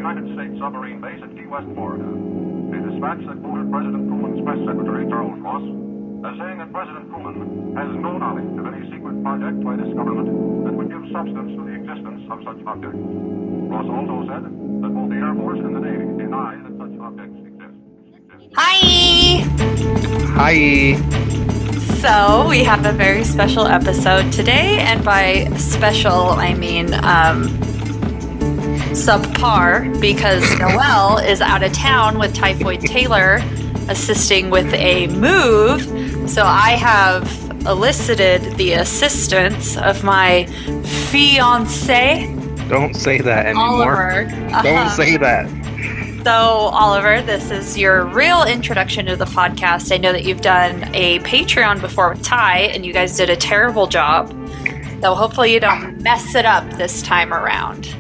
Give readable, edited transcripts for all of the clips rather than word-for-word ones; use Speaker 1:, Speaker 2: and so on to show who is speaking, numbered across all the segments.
Speaker 1: United States submarine base at Key West, Florida. A dispatch that quoted President Truman's press secretary, Charles Ross, as saying that President Truman has no knowledge of any secret project by this government that would give substance to the existence of such objects. Ross also said that both the Air Force and the Navy deny that such objects exist.
Speaker 2: Hi!
Speaker 3: Hi!
Speaker 2: So, we have a very special episode today, and by special, I mean subpar, because Noelle is out of town with Typhoid Taylor assisting with a move. So I have elicited the assistance of my fiance,
Speaker 3: Don't say that anymore.
Speaker 2: Oliver.
Speaker 3: Don't say that.
Speaker 2: So, Oliver, this is your real introduction to the podcast. I know that you've done a Patreon before with Ty, and you guys did a terrible job. So hopefully you don't mess it up this time around.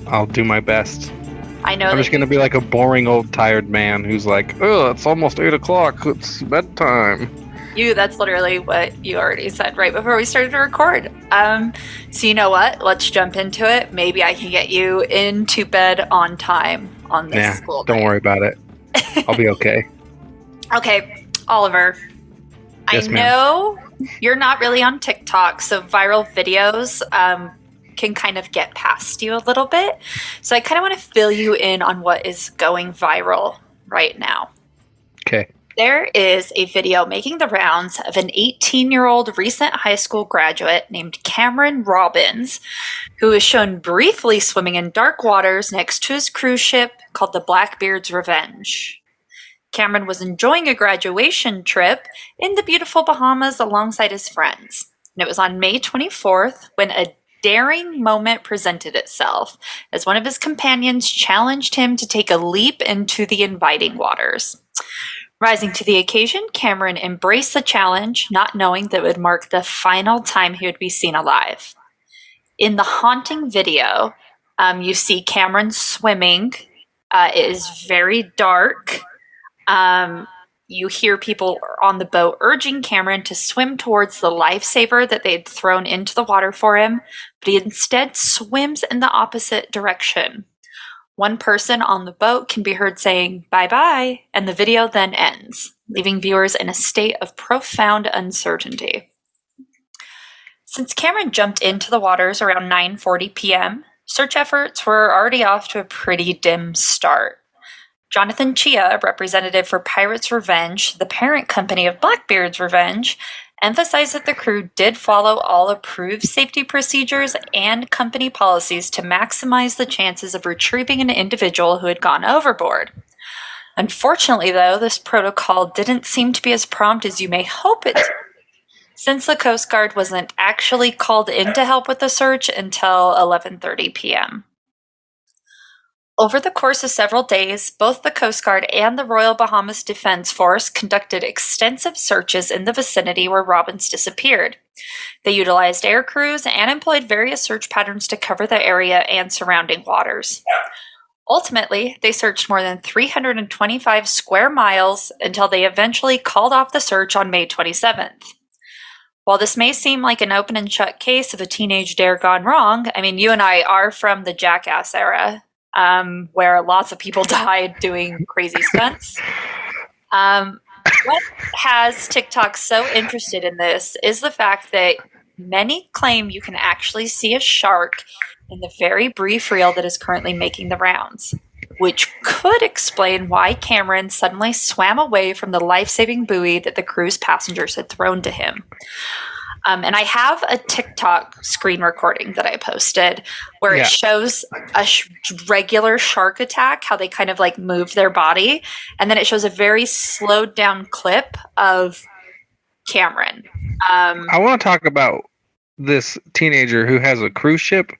Speaker 3: I'll do my best.
Speaker 2: I know
Speaker 3: I'm just going to be like a boring old tired man who's like, oh, it's almost 8 o'clock. It's bedtime.
Speaker 2: That's literally what you already said right before we started to record. So you know what? Let's jump into it. Maybe I can get you into bed on time on this school
Speaker 3: don't
Speaker 2: night.
Speaker 3: worry about it. I'll be okay.
Speaker 2: Okay, Oliver.
Speaker 3: Yes,
Speaker 2: I know you're not really on TikTok, so viral videos can kind of get past you a little bit. So I kind of want to fill you in on what is going viral right now.
Speaker 3: Okay.
Speaker 2: There is a video making the rounds of an 18-year-old recent high school graduate named Cameron Robbins, who is shown briefly swimming in dark waters next to his cruise ship called the Blackbeard's Revenge. Cameron was enjoying a graduation trip in the beautiful Bahamas alongside his friends. And it was on May 24th when a daring moment presented itself as one of his companions challenged him to take a leap into the inviting waters. Rising to the occasion, Cameron embraced the challenge, not knowing that it would mark the final time he would be seen alive. In the haunting video, you see Cameron swimming. It is very dark. You hear people on the boat urging Cameron to swim towards the lifesaver that they had thrown into the water for him, but he instead swims in the opposite direction. One person on the boat can be heard saying, "Bye-bye," and the video then ends, leaving viewers in a state of profound uncertainty. Since Cameron jumped into the waters around 9:40 p.m., search efforts were already off to a pretty dim start. Jonathan Chia, a representative for Pirates Revenge, the parent company of Blackbeard's Revenge, emphasized that the crew did follow all approved safety procedures and company policies to maximize the chances of retrieving an individual who had gone overboard. Unfortunately, though, this protocol didn't seem to be as prompt as you may hope it to, since the Coast Guard wasn't actually called in to help with the search until 11:30 p.m. Over the course of several days, both the Coast Guard and the Royal Bahamas Defense Force conducted extensive searches in the vicinity where Robbins disappeared. They utilized air crews and employed various search patterns to cover the area and surrounding waters. Ultimately, they searched more than 325 square miles until they eventually called off the search on May 27th. While this may seem like an open and shut case of a teenage dare gone wrong, I mean, you and I are from the Jackass era, where lots of people died doing crazy stunts. What has TikTok so interested in this is the fact that many claim you can actually see a shark in the very brief reel that is currently making the rounds, which could explain why Cameron suddenly swam away from the life-saving buoy that the cruise passengers had thrown to him. And I have a TikTok screen recording that I posted where it shows a regular shark attack, how they kind of like move their body. And then it shows a very slowed down clip of Cameron.
Speaker 3: I want to talk about this teenager who has a cruise ship.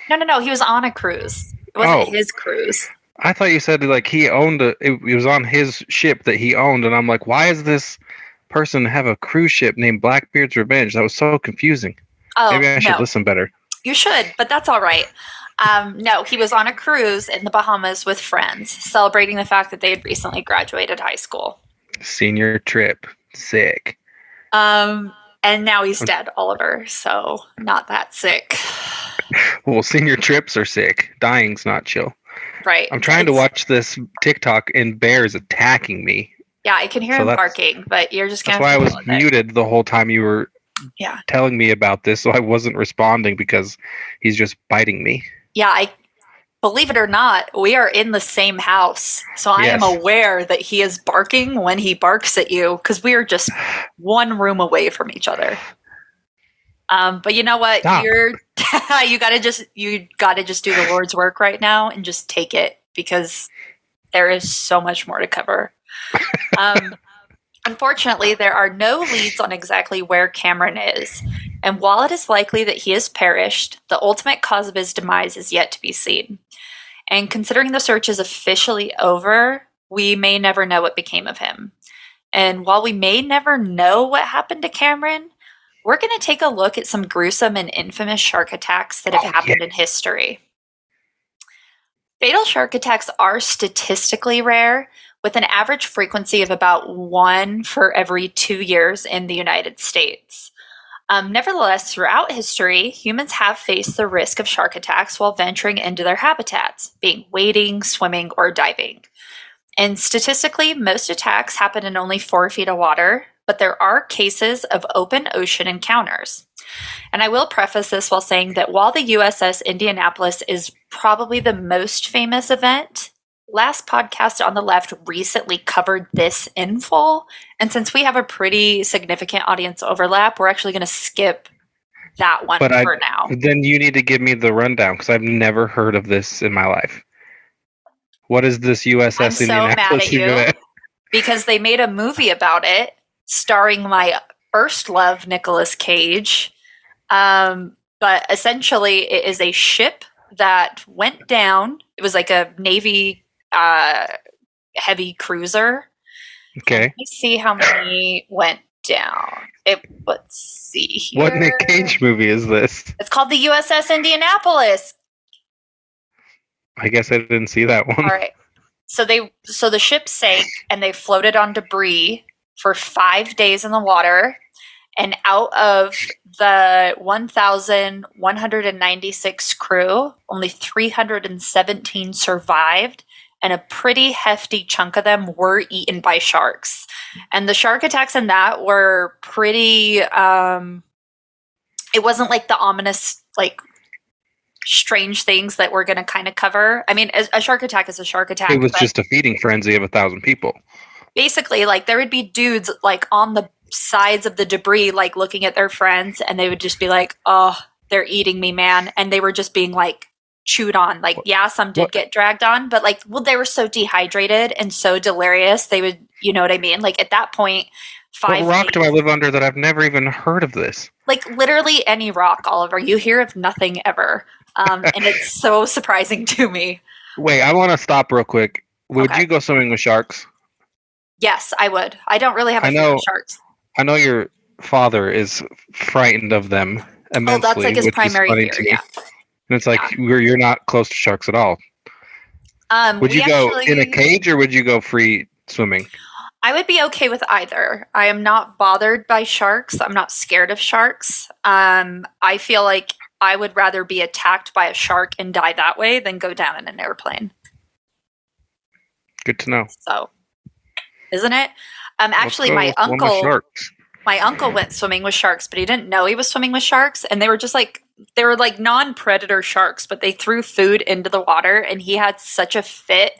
Speaker 2: No. He was on a cruise. It wasn't his cruise.
Speaker 3: I thought you said like he owned it was on his ship that he owned. And I'm like, why is this person have a cruise ship named Blackbeard's Revenge? That was so confusing. Maybe I should listen better.
Speaker 2: You should, but that's all right. No, he was on a cruise in the Bahamas with friends, celebrating the fact that they had recently graduated high school.
Speaker 3: Senior trip. Sick.
Speaker 2: And now he's dead, Oliver, so not that sick.
Speaker 3: Well, senior trips are sick. Dying's not chill.
Speaker 2: Right.
Speaker 3: I'm trying to watch this TikTok and bears attacking me.
Speaker 2: Yeah, I can hear him barking, but you're just
Speaker 3: That's
Speaker 2: gonna have
Speaker 3: why
Speaker 2: to
Speaker 3: I was muted the whole time you were telling me about this, so I wasn't responding because he's just biting me.
Speaker 2: Yeah, believe it or not, we are in the same house. So I am aware that he is barking when he barks at you because we are just one room away from each other. But you know what?
Speaker 3: Stop.
Speaker 2: You gotta just do the Lord's work right now and just take it because there is so much more to cover. Unfortunately, there are no leads on exactly where Cameron is. And while it is likely that he has perished, the ultimate cause of his demise is yet to be seen. And considering the search is officially over, we may never know what became of him. And while we may never know what happened to Cameron, we're going to take a look at some gruesome and infamous shark attacks that have happened in history. Fatal shark attacks are statistically rare, with an average frequency of about 1 for every 2 years in the United States. Nevertheless, throughout history, humans have faced the risk of shark attacks while venturing into their habitats, being wading, swimming, or diving. And statistically, most attacks happen in only 4 feet of water, but there are cases of open ocean encounters. And I will preface this while saying that while the USS Indianapolis is probably the most famous event, last podcast on the left recently covered this in full. And since we have a pretty significant audience overlap, we're actually going to skip that one for now.
Speaker 3: Then you need to give me the rundown because I've never heard of this in my life. What is this USS Indianapolis?
Speaker 2: I'm so mad at you because they made a movie about it starring my first love, Nicolas Cage. But essentially, it is a ship that went down. It was like a Navy heavy cruiser.
Speaker 3: Okay.
Speaker 2: Let me see how many went down. Let's see here.
Speaker 3: What Nick Cage movie is this?
Speaker 2: It's called the USS Indianapolis.
Speaker 3: I guess I didn't see that one.
Speaker 2: All right. So the ship sank and they floated on debris for 5 days in the water. And out of the 1,196 crew, only 317 survived, and a pretty hefty chunk of them were eaten by sharks. And the shark attacks in that were pretty, it wasn't like the ominous, like, strange things that we're going to kind of cover. I mean, a shark attack is a shark attack.
Speaker 3: It was just a feeding frenzy of 1,000 people.
Speaker 2: Basically, like, there would be dudes, like, on the sides of the debris, like, looking at their friends, and they would just be like, oh, they're eating me, man. And they were just being, like, chewed on. Like, yeah, some did get dragged on, but, like, well, they were so dehydrated and so delirious, they would, you know what I mean? Like, at that point, 5
Speaker 3: What rock do I live under that I've never even heard of this?
Speaker 2: Like, literally any rock, Oliver. You hear of nothing ever. And it's so surprising to me.
Speaker 3: Wait, I want to stop real quick. Would you go swimming with sharks?
Speaker 2: Yes, I would. I don't really have a fear of sharks.
Speaker 3: I know your father is frightened of them immensely.
Speaker 2: Oh, that's like his primary fear, yeah.
Speaker 3: And it's like, you're not close to sharks at all. Would you go in a cage or would you go free swimming?
Speaker 2: I would be okay with either. I am not bothered by sharks. I'm not scared of sharks. I feel like I would rather be attacked by a shark and die that way than go down in an airplane.
Speaker 3: Good to know.
Speaker 2: So, isn't it? Actually, my uncle went swimming with sharks, but he didn't know he was swimming with sharks. And they were like non-predator sharks, but they threw food into the water, and he had such a fit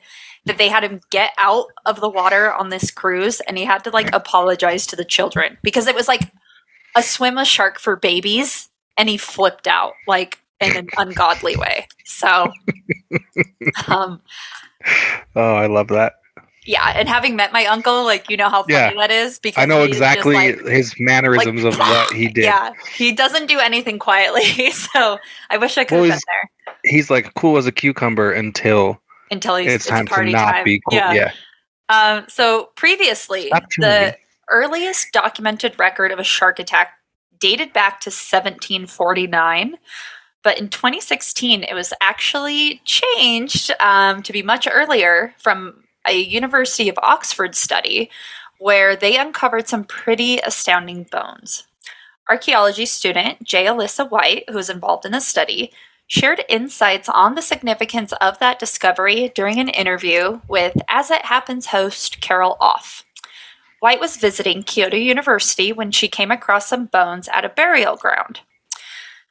Speaker 2: that they had him get out of the water on this cruise, and he had to like apologize to the children because it was like a swim with shark for babies, and he flipped out like in an ungodly way. So,
Speaker 3: oh, I love that.
Speaker 2: Yeah, and having met my uncle, like, you know how funny that is? Because
Speaker 3: I know exactly his mannerisms of what he did.
Speaker 2: Yeah, he doesn't do anything quietly, so I wish I could have been there.
Speaker 3: He's like cool as a cucumber until it's time to not be cool. Yeah.
Speaker 2: So previously, the earliest documented record of a shark attack dated back to 1749. But in 2016, it was actually changed to be much earlier from a University of Oxford study where they uncovered some pretty astounding bones. Archaeology student J. Alyssa White, who was involved in the study, shared insights on the significance of that discovery during an interview with As It Happens host Carol Off. White was visiting Kyoto University when she came across some bones at a burial ground.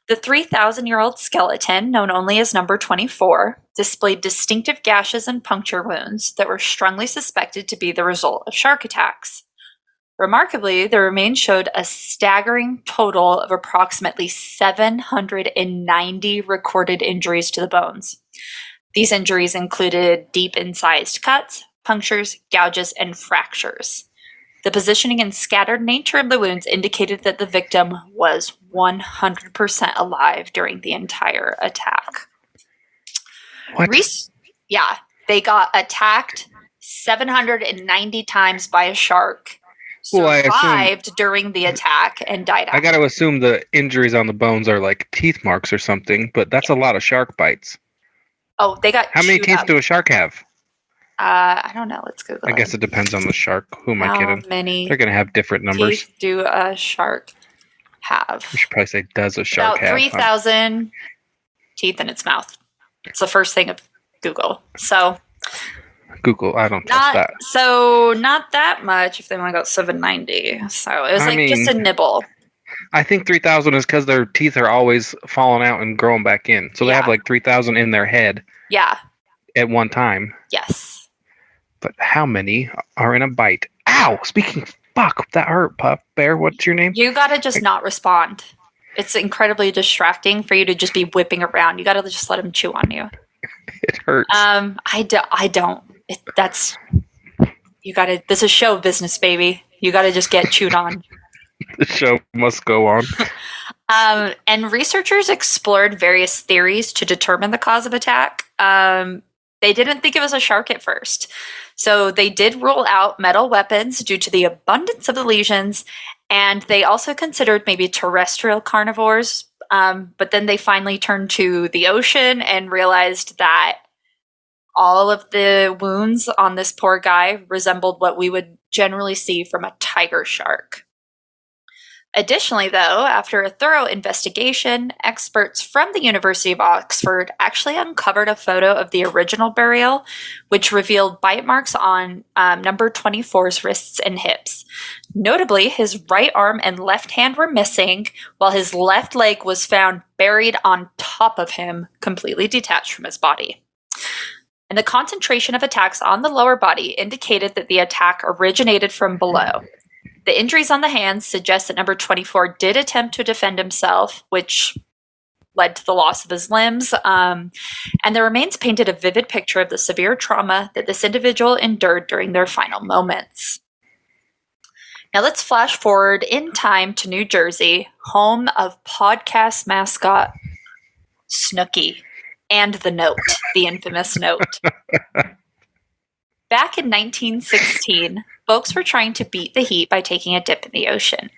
Speaker 2: The 3,000-year-old skeleton, known only as number 24, displayed distinctive gashes and puncture wounds that were strongly suspected to be the result of shark attacks. Remarkably, the remains showed a staggering total of approximately 790 recorded injuries to the bones. These injuries included deep incised cuts, punctures, gouges, and fractures. The positioning and scattered nature of the wounds indicated that the victim was 100% alive during the entire attack.
Speaker 3: What?
Speaker 2: They got attacked 790 times by a shark, survived during the attack, and died after.
Speaker 3: I got to assume the injuries on the bones are like teeth marks or something, but that's a lot of shark bites.
Speaker 2: Oh, they got
Speaker 3: How many teeth do a shark have?
Speaker 2: I don't know. Let's Google
Speaker 3: I guess it depends on the shark. Who am I kidding?
Speaker 2: How many
Speaker 3: They're going to have different numbers.
Speaker 2: teeth do a shark have?
Speaker 3: We should probably say, does a shark have?
Speaker 2: About 3,000 teeth in its mouth. It's the first thing of Google. So
Speaker 3: Google, I don't trust that.
Speaker 2: So not that much if they only got 790. So it was just a nibble.
Speaker 3: I think 3,000 is because their teeth are always falling out and growing back in. So they have like 3,000 in their head.
Speaker 2: Yeah.
Speaker 3: At one time.
Speaker 2: Yes.
Speaker 3: But how many are in a bite? Ow! Speaking of, fuck, that hurt, Puff Bear. What's your name?
Speaker 2: You gotta just not respond. It's incredibly distracting for you to just be whipping around. You gotta just let him chew on you.
Speaker 3: It hurts.
Speaker 2: I don't. You gotta, this is show business, baby. You gotta just get chewed on.
Speaker 3: The show must go on.
Speaker 2: And researchers explored various theories to determine the cause of attack. They didn't think it was a shark at first. So they did rule out metal weapons due to the abundance of the lesions, and they also considered maybe terrestrial carnivores. But then they finally turned to the ocean and realized that all of the wounds on this poor guy resembled what we would generally see from a tiger shark. Additionally, though, after a thorough investigation, experts from the University of Oxford actually uncovered a photo of the original burial, which revealed bite marks on number 24's wrists and hips. Notably, his right arm and left hand were missing, while his left leg was found buried on top of him, completely detached from his body. And the concentration of attacks on the lower body indicated that the attack originated from below. The injuries on the hands suggest that number 24 did attempt to defend himself, which led to the loss of his limbs. And the remains painted a vivid picture of the severe trauma that this individual endured during their final moments. Now let's flash forward in time to New Jersey, home of podcast mascot Snooki and the Note, the infamous Note. Back in 1916, folks were trying to beat the heat by taking a dip in the ocean.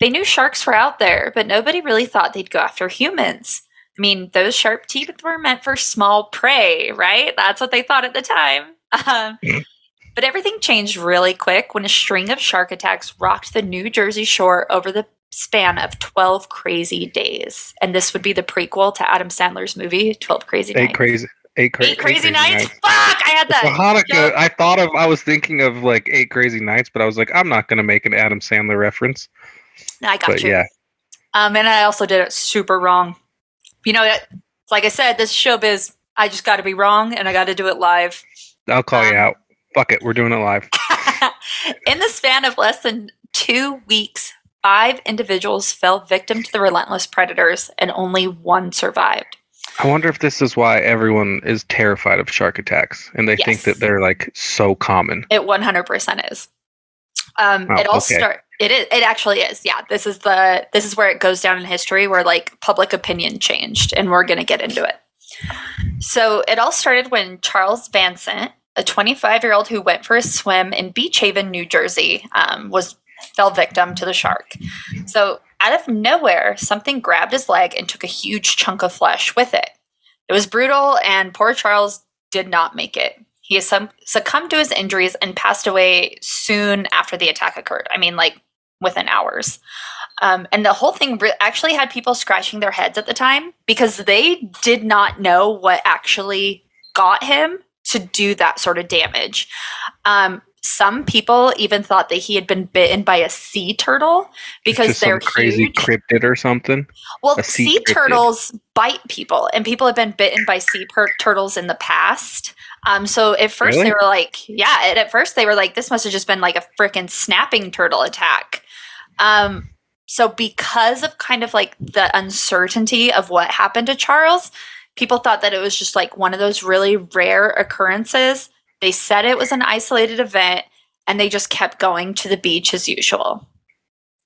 Speaker 2: They knew sharks were out there, but nobody really thought they'd go after humans. I mean, those sharp teeth were meant for small prey, right? That's what they thought at the time. But everything changed really quick when a string of shark attacks rocked the New Jersey shore over the span of 12 crazy days. And this would be the prequel to Adam Sandler's movie, 12 Crazy Nights. Eight crazy nights. Fuck! I had that.
Speaker 3: Hanukkah. I was thinking of like 8 Crazy Nights, but I was like, I'm not going to make an Adam Sandler reference.
Speaker 2: I got you.
Speaker 3: Yeah.
Speaker 2: And I also did it super wrong. You know, like I said, this is showbiz. I just got to be wrong, and I got to do it live.
Speaker 3: I'll call you out. Fuck it. We're doing it live.
Speaker 2: In the span of less than 2 weeks, 5 individuals fell victim to the relentless predators, and only 1 survived.
Speaker 3: I wonder if this is why everyone is terrified of shark attacks, and they think that they're like so common.
Speaker 2: It 100% is. It actually is. Yeah, this is where it goes down in history, where like public opinion changed, and we're gonna get into it. So it all started when Charles Vansant, a 25-year-old who went for a swim in Beach Haven, New Jersey, fell victim to the shark. So out of nowhere, something grabbed his leg and took a huge chunk of flesh with it. It was brutal, and poor Charles did not make it. He succumbed to his injuries and passed away soon after the attack occurred. I mean, like within hours. And the whole thing actually had people scratching their heads at the time because they did not know what actually got him to do that sort of damage. Some people even thought that he had been bitten by a sea turtle because
Speaker 3: just
Speaker 2: they're
Speaker 3: some crazy
Speaker 2: huge.
Speaker 3: cryptid or something.
Speaker 2: Well, sea turtles bite people, and people have been bitten by sea turtles in the past. So at first they were like, yeah, at first they were like, this must have just been like a freaking snapping turtle attack. So because of kind of like the uncertainty of what happened to Charles, people thought that it was just like one of those really rare occurrences. They said it was an isolated event, and they just kept going to the beach as usual.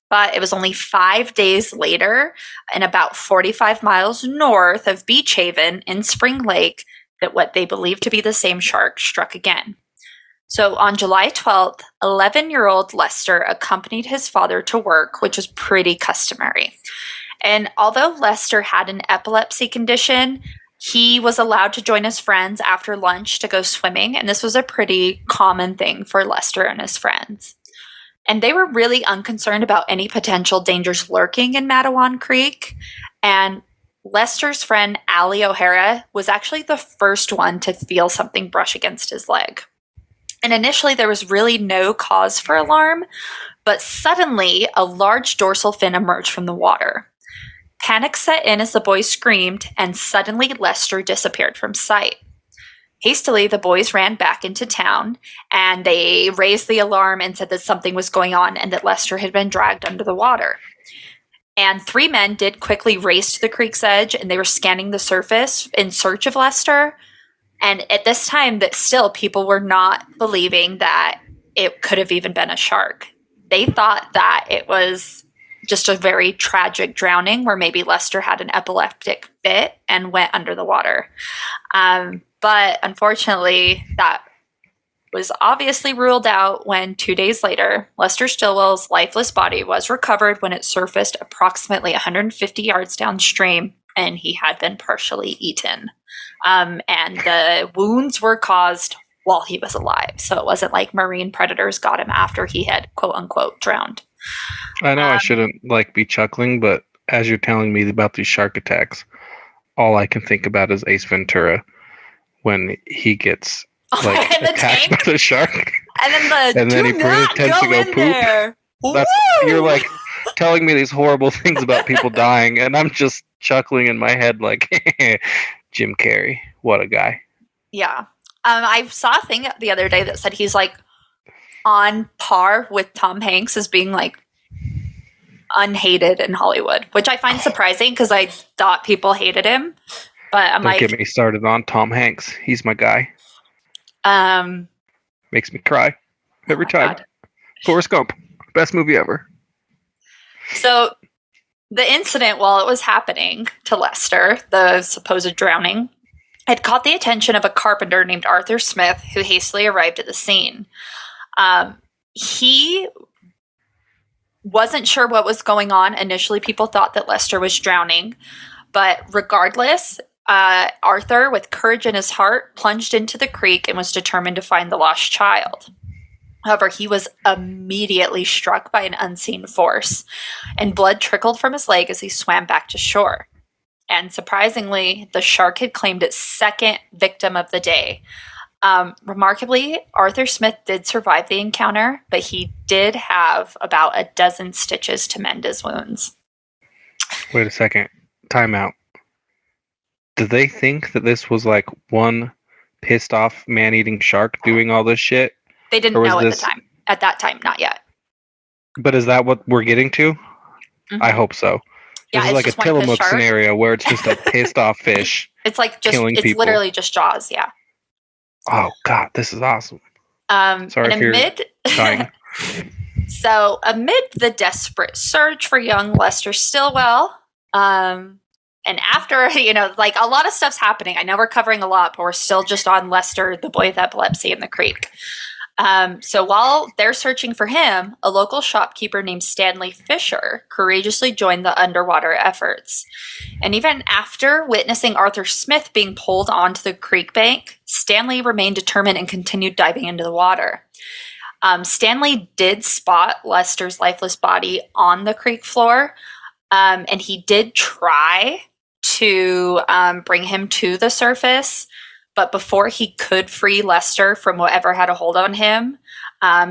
Speaker 2: But it was only 5 days later, and about 45 miles north of Beach Haven in Spring Lake, that what they believed to be the same shark struck again. So on July 12th, 11-year-old Lester accompanied his father to work, which was pretty customary. And although Lester had an epilepsy condition, he was allowed to join his friends after lunch to go swimming, and this was a pretty common thing for Lester and his friends. And they were really unconcerned about any potential dangers lurking in Matawan Creek. And Lester's friend, Allie O'Hara, was actually the first one to feel something brush against his leg. And initially, there was really no cause for alarm, but suddenly, a large dorsal fin emerged from the water. Panic set in as the boys screamed, and suddenly Lester disappeared from sight. Hastily, the boys ran back into town, and they raised the alarm and said that something was going on and that Lester had been dragged under the water. And 3 men did quickly race to the creek's edge, and they were scanning the surface in search of Lester. And at this time, that still people were not believing that it could have even been a shark. They thought that it was just a very tragic drowning where maybe Lester had an epileptic fit and went under the water. But unfortunately, that was obviously ruled out when 2 days later, Lester Stillwell's lifeless body was recovered when it surfaced approximately 150 yards downstream, and he had been partially eaten. And the wounds were caused while he was alive. So it wasn't like marine predators got him after he had, quote unquote, drowned.
Speaker 3: I know I shouldn't be chuckling, but as you're telling me about these shark attacks, all I can think about is Ace Ventura when he gets attacked by the shark. And then he pretends to go poop. You're like telling me these horrible things about people dying, and I'm just chuckling in my head like, Jim Carrey, what a guy.
Speaker 2: Yeah. I saw a thing the other day that said he's like on par with Tom Hanks as being like unhated in Hollywood, which I find surprising because I thought people hated him. But I'm
Speaker 3: Don't get me started on Tom Hanks. He's my guy. Makes me cry every time. God. Forrest Gump, best movie ever.
Speaker 2: So the incident, while it was happening to Lester, the supposed drowning, had caught the attention of a carpenter named Arthur Smith, who hastily arrived at the scene. He wasn't sure what was going on. Initially, people thought that Lester was drowning. But regardless, Arthur, with courage in his heart, plunged into the creek and was determined to find the lost child. However, he was immediately struck by an unseen force, and blood trickled from his leg as he swam back to shore. And surprisingly, the shark had claimed its second victim of the day. Remarkably, Arthur Smith did survive the encounter, but he did have about a dozen stitches to mend his wounds.
Speaker 3: Wait a second. Time out. Did they think that this was like one pissed off man-eating shark doing all this shit?
Speaker 2: They didn't know at the time. At that time, not yet.
Speaker 3: But is that what we're getting to? Mm-hmm. I hope so.
Speaker 2: Yeah,
Speaker 3: this is like a Tillamook scenario where it's just a pissed off fish.
Speaker 2: It's like just
Speaker 3: killing
Speaker 2: it's
Speaker 3: people.
Speaker 2: Literally just Jaws, yeah.
Speaker 3: Oh God, this is awesome. Sorry if you're dying.
Speaker 2: So amid the desperate search for young Lester Stillwell, and after, like a lot of stuff's happening. I know we're covering a lot, but we're still just on Lester, the boy with epilepsy in the creek. So while they're searching for him, a local shopkeeper named Stanley Fisher courageously joined the underwater efforts. And even after witnessing Arthur Smith being pulled onto the creek bank, Stanley remained determined and continued diving into the water. Stanley did spot Lester's lifeless body on the creek floor, and he did try to bring him to the surface. But before he could free Lester from whatever had a hold on him,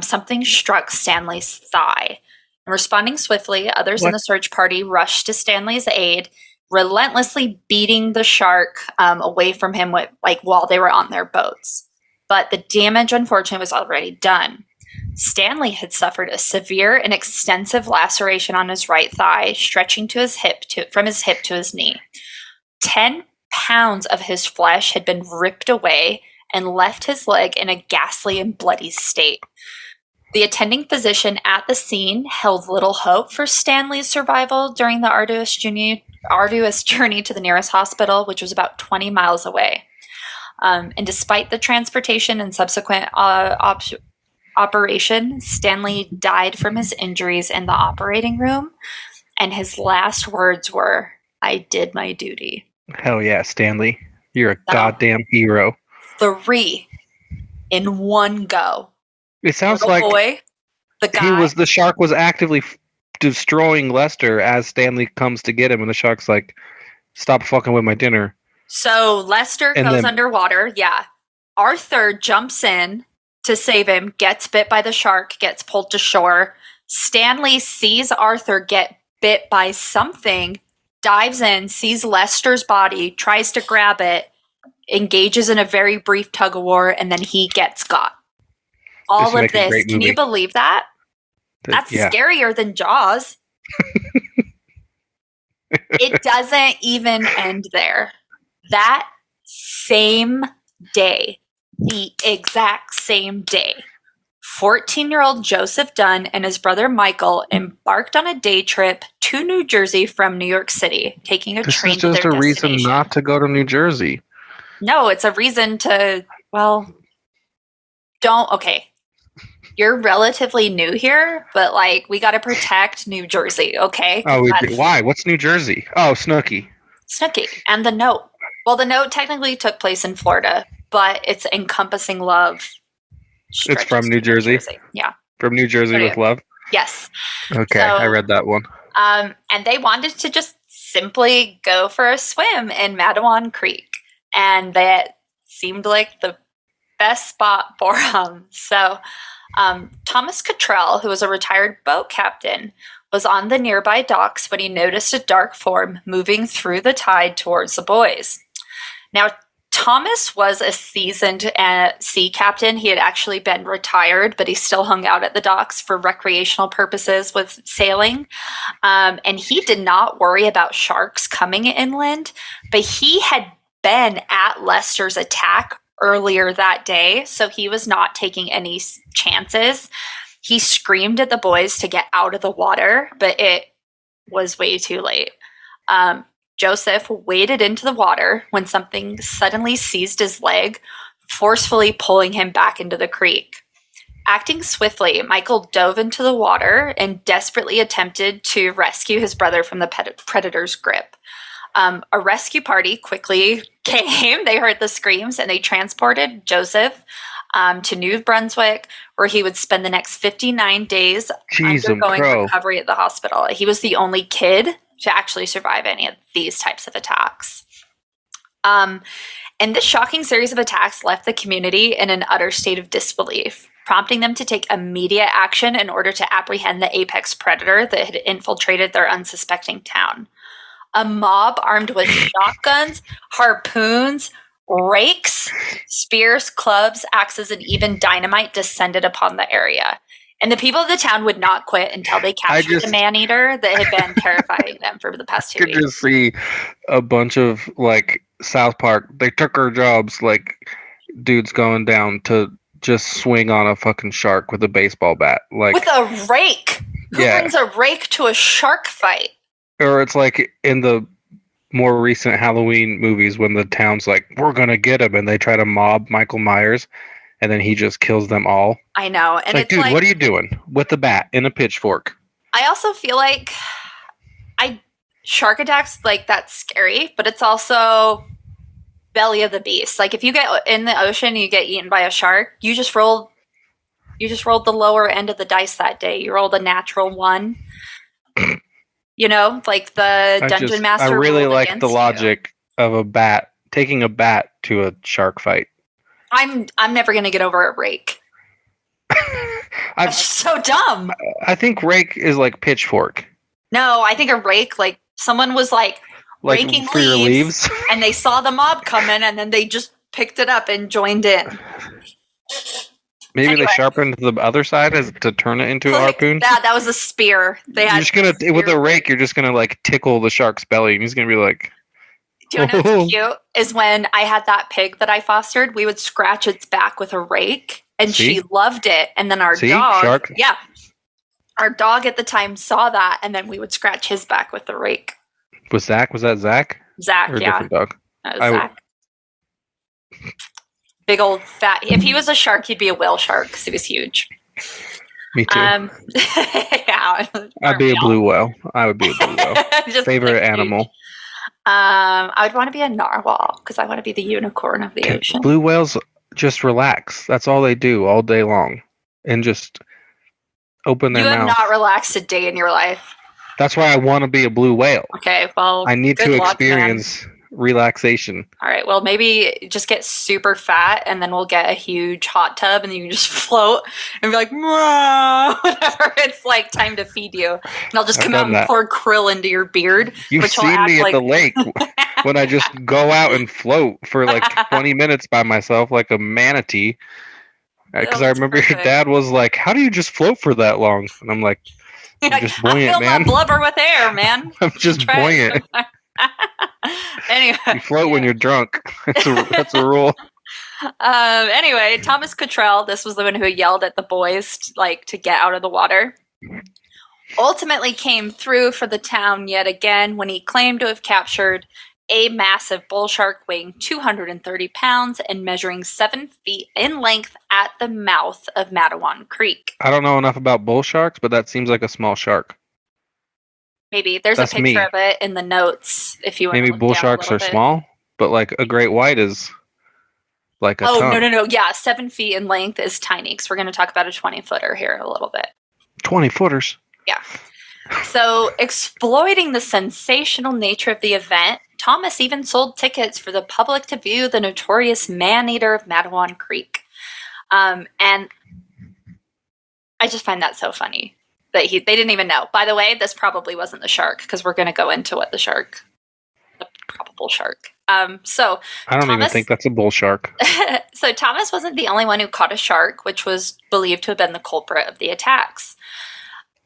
Speaker 2: something struck Stanley's thigh. And responding swiftly, others in the search party rushed to Stanley's aid, relentlessly beating the shark away from him while they were on their boats. But the damage, unfortunately, was already done. Stanley had suffered a severe and extensive laceration on his right thigh, stretching from his hip to his knee. 10 pounds of his flesh had been ripped away and left his leg in a ghastly and bloody state. The attending physician at the scene held little hope for Stanley's survival during the arduous journey to the nearest hospital, which was about 20 miles away. And despite the transportation and subsequent operation, Stanley died from his injuries in the operating room, and his last words were, "I did my duty."
Speaker 3: Hell yeah, Stanley. You're a goddamn hero.
Speaker 2: 3 in one go.
Speaker 3: It sounds like
Speaker 2: boy, the
Speaker 3: shark was actively destroying Lester as Stanley comes to get him, and the shark's like, "Stop fucking with my dinner."
Speaker 2: So Lester goes underwater, yeah. Arthur jumps in to save him, gets bit by the shark, gets pulled to shore. Stanley sees Arthur get bit by something, dives in, sees Lester's body, tries to grab it, engages in a very brief tug of war, and then he gets got. All of this, can you believe that? That's scarier than Jaws. It doesn't even end there. That same day, the exact same day, 14-year-old Joseph Dunn and his brother Michael embarked on a day trip to New Jersey from New York City, taking a train to their destination. This is just a reason
Speaker 3: not to go to New Jersey.
Speaker 2: No, it's a reason to, okay. You're relatively new here, but we got to protect New Jersey, okay?
Speaker 3: Oh, why? What's New Jersey? Oh, Snooki.
Speaker 2: And the note. Well, the note technically took place in Florida, but it's encompassing love.
Speaker 3: It's from New Jersey?
Speaker 2: Yeah.
Speaker 3: From New Jersey with love?
Speaker 2: Yes.
Speaker 3: Okay, I read that one.
Speaker 2: And they wanted to just simply go for a swim in Matawan Creek. And that seemed like the best spot for them. So Thomas Cottrell, who was a retired boat captain, was on the nearby docks when he noticed a dark form moving through the tide towards the boys. Now, Thomas was a seasoned sea captain. He had actually been retired, but he still hung out at the docks for recreational purposes with sailing. And he did not worry about sharks coming inland, but he had been at Lester's attack earlier that day, so he was not taking any chances. He screamed at the boys to get out of the water, but it was way too late. Joseph waded into the water when something suddenly seized his leg, forcefully pulling him back into the creek. Acting swiftly, Michael dove into the water and desperately attempted to rescue his brother from the predator's grip. A rescue party quickly came. They heard the screams, and they transported Joseph to New Brunswick, where he would spend the next 59 days undergoing recovery at the hospital. He was the only kid to actually survive any of these types of attacks. And this shocking series of attacks left the community in an utter state of disbelief, prompting them to take immediate action in order to apprehend the apex predator that had infiltrated their unsuspecting town. A mob armed with shotguns, harpoons, rakes, spears, clubs, axes, and even dynamite descended upon the area. And the people of the town would not quit until they captured the man-eater that had been terrifying them for the past 2 weeks.
Speaker 3: I could just see a bunch of, South Park, they took our jobs, dudes going down to just swing on a fucking shark with a baseball bat.
Speaker 2: With a rake? Who brings a rake to a shark fight?
Speaker 3: Or it's like in the more recent Halloween movies when the town's like, we're going to get him, and they try to mob Michael Myers, and then he just kills them all.
Speaker 2: I know. And
Speaker 3: it's like, dude, what are you doing with a bat and a pitchfork?
Speaker 2: I also feel like shark attacks, that's scary, but it's also belly of the beast. If you get in the ocean and you get eaten by a shark, you just roll You just rolled the lower end of the dice that day. You rolled a natural 1. You know, like the dungeon master.
Speaker 3: I really
Speaker 2: ruled
Speaker 3: like the logic of a bat taking a bat to a shark fight.
Speaker 2: I'm never gonna get over a rake. That's just so dumb.
Speaker 3: I think rake is like pitchfork.
Speaker 2: No, I think a rake, like someone was like raking
Speaker 3: for your leaves,
Speaker 2: and they saw the mob coming, and then they just picked it up and joined in.
Speaker 3: Maybe they sharpened the other side to turn it into a harpoon.
Speaker 2: That was a spear.
Speaker 3: You're just gonna with a rake. You're just gonna like tickle the shark's belly, and he's gonna be like.
Speaker 2: Do you know what's cute? Is when I had that pig that I fostered, we would scratch its back with a rake, and she loved it. And then our dog, our dog at the time saw that, and then we would scratch his back with the rake.
Speaker 3: Was that Zach?
Speaker 2: Zach,
Speaker 3: or a different dog?
Speaker 2: That was Zach. Big old fat. If he was a shark, he'd be a whale shark because he was huge.
Speaker 3: Me too.
Speaker 2: Yeah.
Speaker 3: I'd be a blue whale. I would be a blue whale. Favorite animal.
Speaker 2: I would want to be a narwhal because I want to be the unicorn of the ocean.
Speaker 3: Blue whales just relax. That's all they do all day long, and just open their mouth.
Speaker 2: You have not relaxed a day in your life.
Speaker 3: That's why I want to be a blue whale.
Speaker 2: Okay, well,
Speaker 3: I need to experience relaxation.
Speaker 2: All right, well, maybe just get super fat, and then we'll get a huge hot tub, and then you can just float and be like, whenever it's like time to feed you. And I'll just come out and pour krill into your beard.
Speaker 3: You've seen me at the lake when I just go out and float for like 20 minutes by myself like a manatee. Because I remember your dad was like, how do you just float for that long? And I'm like, I'm just buoyant, man.
Speaker 2: I fill my blubber with air, man.
Speaker 3: I'm just buoyant.
Speaker 2: Anyway,
Speaker 3: you float when you're drunk. That's a rule.
Speaker 2: Anyway, Thomas Cottrell, this was the one who yelled at the boys to get out of the water, ultimately came through for the town yet again when he claimed to have captured a massive bull shark weighing 230 pounds and measuring 7 feet in length at the mouth of Matawan Creek.
Speaker 3: I don't know enough about bull sharks, but that seems like a small shark.
Speaker 2: Maybe. There's a picture of it in the notes if you want to look.
Speaker 3: Maybe bull sharks are small, but like a great white is like a ton.
Speaker 2: No. Yeah, 7 feet in length is tiny because we're going to talk about a 20-footer here in a little bit.
Speaker 3: 20-footers?
Speaker 2: Yeah. So, exploiting the sensational nature of the event, Thomas even sold tickets for the public to view the notorious man-eater of Matawan Creek. And I just find that so funny that they didn't even know. By the way, this probably wasn't the shark because we're going to go into what the probable shark. So
Speaker 3: I don't even think that's a bull shark.
Speaker 2: So Thomas wasn't the only one who caught a shark, which was believed to have been the culprit of the attacks.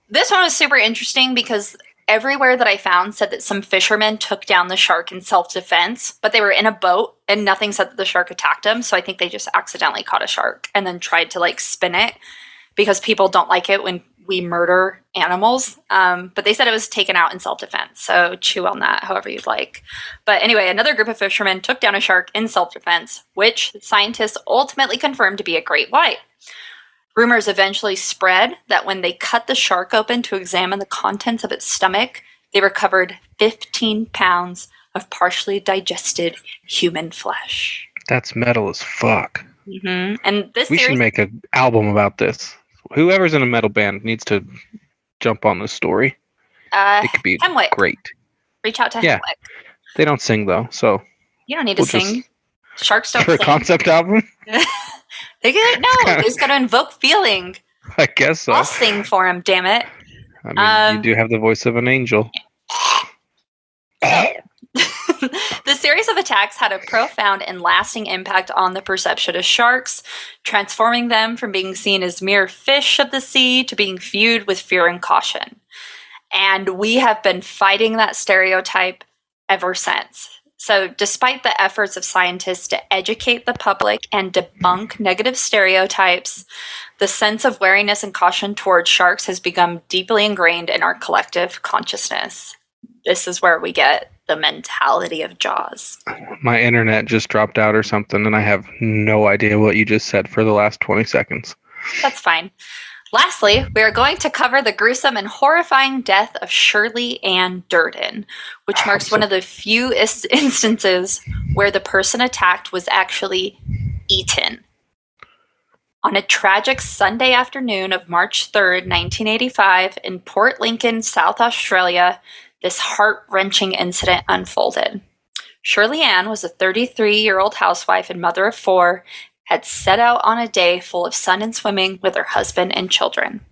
Speaker 2: This one was super interesting because everywhere that I found said that some fishermen took down the shark in self-defense, but they were in a boat and nothing said that the shark attacked them. So I think they just accidentally caught a shark and then tried to spin it because people don't like it when we murder animals. But they said it was taken out in self-defense. So chew on that however you'd like. But anyway, another group of fishermen took down a shark in self-defense, which scientists ultimately confirmed to be a great white. Rumors eventually spread that when they cut the shark open to examine the contents of its stomach, they recovered 15 pounds of partially digested human flesh.
Speaker 3: That's metal as fuck.
Speaker 2: Mm-hmm. And
Speaker 3: we should make an album about this. Whoever's in a metal band needs to jump on this story. It could be great.
Speaker 2: Reach out to Hemwick.
Speaker 3: They don't sing though, so
Speaker 2: you don't need to sing. Sharks don't
Speaker 3: for
Speaker 2: sing.
Speaker 3: A concept album.
Speaker 2: They just got to invoke feeling.
Speaker 3: I guess so.
Speaker 2: I'll sing for him. Damn it!
Speaker 3: I mean, you do have the voice of an angel.
Speaker 2: The series of attacks had a profound and lasting impact on the perception of sharks, transforming them from being seen as mere fish of the sea to being viewed with fear and caution. And we have been fighting that stereotype ever since. So despite the efforts of scientists to educate the public and debunk negative stereotypes, the sense of wariness and caution towards sharks has become deeply ingrained in our collective consciousness. This is where we get the mentality of Jaws.
Speaker 3: My internet just dropped out or something, and I have no idea what you just said for the last 20 seconds.
Speaker 2: That's fine. Lastly, we are going to cover the gruesome and horrifying death of Shirley Ann Durden, which marks one of the few instances where the person attacked was actually eaten. On a tragic Sunday afternoon of March 3rd, 1985, in Port Lincoln, South Australia, this heart-wrenching incident unfolded. Shirley Ann was a 33-year-old housewife and mother of 4, had set out on a day full of sun and swimming with her husband and children.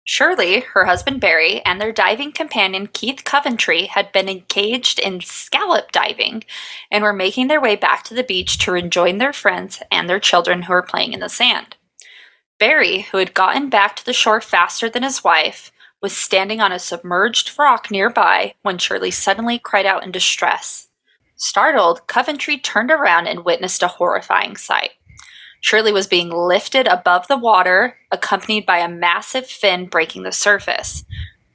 Speaker 2: Shirley, her husband Barry, and their diving companion Keith Coventry had been engaged in scallop diving and were making their way back to the beach to rejoin their friends and their children who were playing in the sand. Barry, who had gotten back to the shore faster than his wife, was standing on a submerged rock nearby when Shirley suddenly cried out in distress. Startled, Coventry turned around and witnessed a horrifying sight. Shirley was being lifted above the water, accompanied by a massive fin breaking the surface.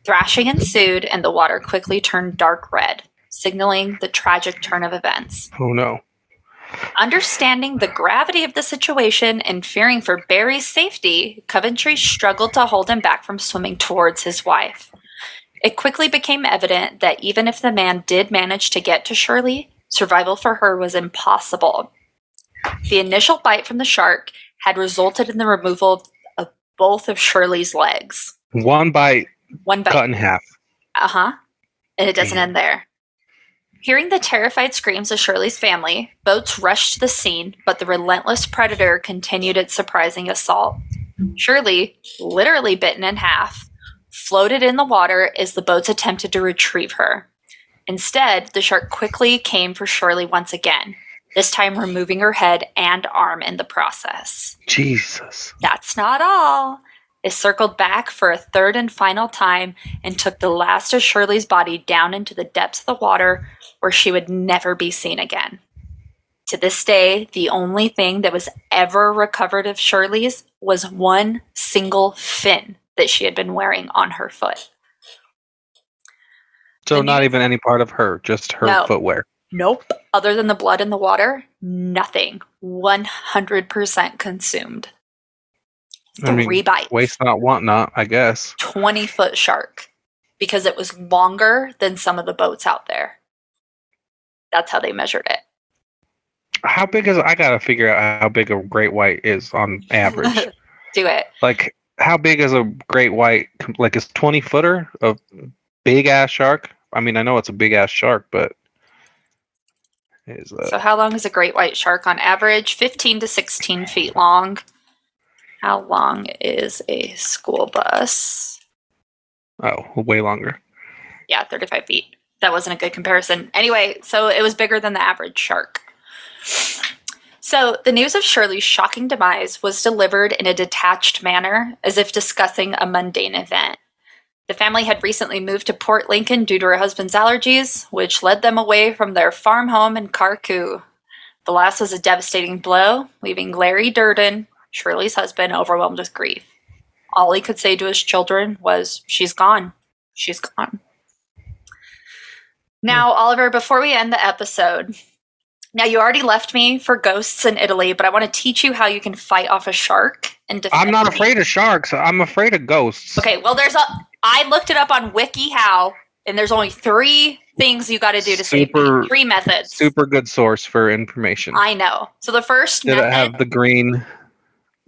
Speaker 2: Thrashing ensued, and the water quickly turned dark red, signaling the tragic turn of events.
Speaker 3: Oh no.
Speaker 2: Understanding the gravity of the situation and fearing for Barry's safety, Coventry struggled to hold him back from swimming towards his wife. It quickly became evident that even if the man did manage to get to Shirley, survival for her was impossible. The initial bite from the shark had resulted in the removal of both of Shirley's legs.
Speaker 3: One bite. Cut in half.
Speaker 2: And it doesn't end there. Hearing the terrified screams of Shirley's family, boats rushed to the scene, but the relentless predator continued its surprising assault. Shirley, literally bitten in half, floated in the water as the boats attempted to retrieve her. Instead, the shark quickly came for Shirley once again, this time removing her head and arm in the process.
Speaker 3: Jesus.
Speaker 2: That's not all. It circled back for a third and final time and took the last of Shirley's body down into the depths of the water where she would never be seen again. To this day, the only thing that was ever recovered of Shirley's was one single fin that she had been wearing on her foot.
Speaker 3: So not even any part of her, just her footwear.
Speaker 2: Nope. Other than the blood in the water, nothing. 100% consumed. 3 bites.
Speaker 3: Waste not, want not, I guess.
Speaker 2: 20-foot shark. Because it was longer than some of the boats out there. That's how they measured it.
Speaker 3: How big is... I gotta figure out how big a great white is on average.
Speaker 2: Do it.
Speaker 3: Like, how big is a great white? Like, is 20-footer a big-ass shark? I mean, I know it's a big-ass shark, but...
Speaker 2: So how long is a great white shark on average? 15 to 16 feet long. How long is a school bus?
Speaker 3: Oh, way longer.
Speaker 2: Yeah, 35 feet. That wasn't a good comparison. Anyway, so it was bigger than the average shark. So the news of Shirley's shocking demise was delivered in a detached manner, as if discussing a mundane event. The family had recently moved to Port Lincoln due to her husband's allergies, which led them away from their farm home in Carcoo. The loss was a devastating blow, leaving Larry Durden, Shirley's husband, overwhelmed with grief. All he could say to his children was, "She's gone. She's gone." Now, Oliver, before we end the episode, now you already left me for ghosts in Italy, but I want to teach you how you can fight off a shark and defend
Speaker 3: I'm not afraid of sharks. I'm afraid of ghosts.
Speaker 2: Okay, well, I looked it up on WikiHow, and there's only 3 things you got to do to save me. 3 methods.
Speaker 3: Super good source for information.
Speaker 2: I know. So the first method...
Speaker 3: Did it have the green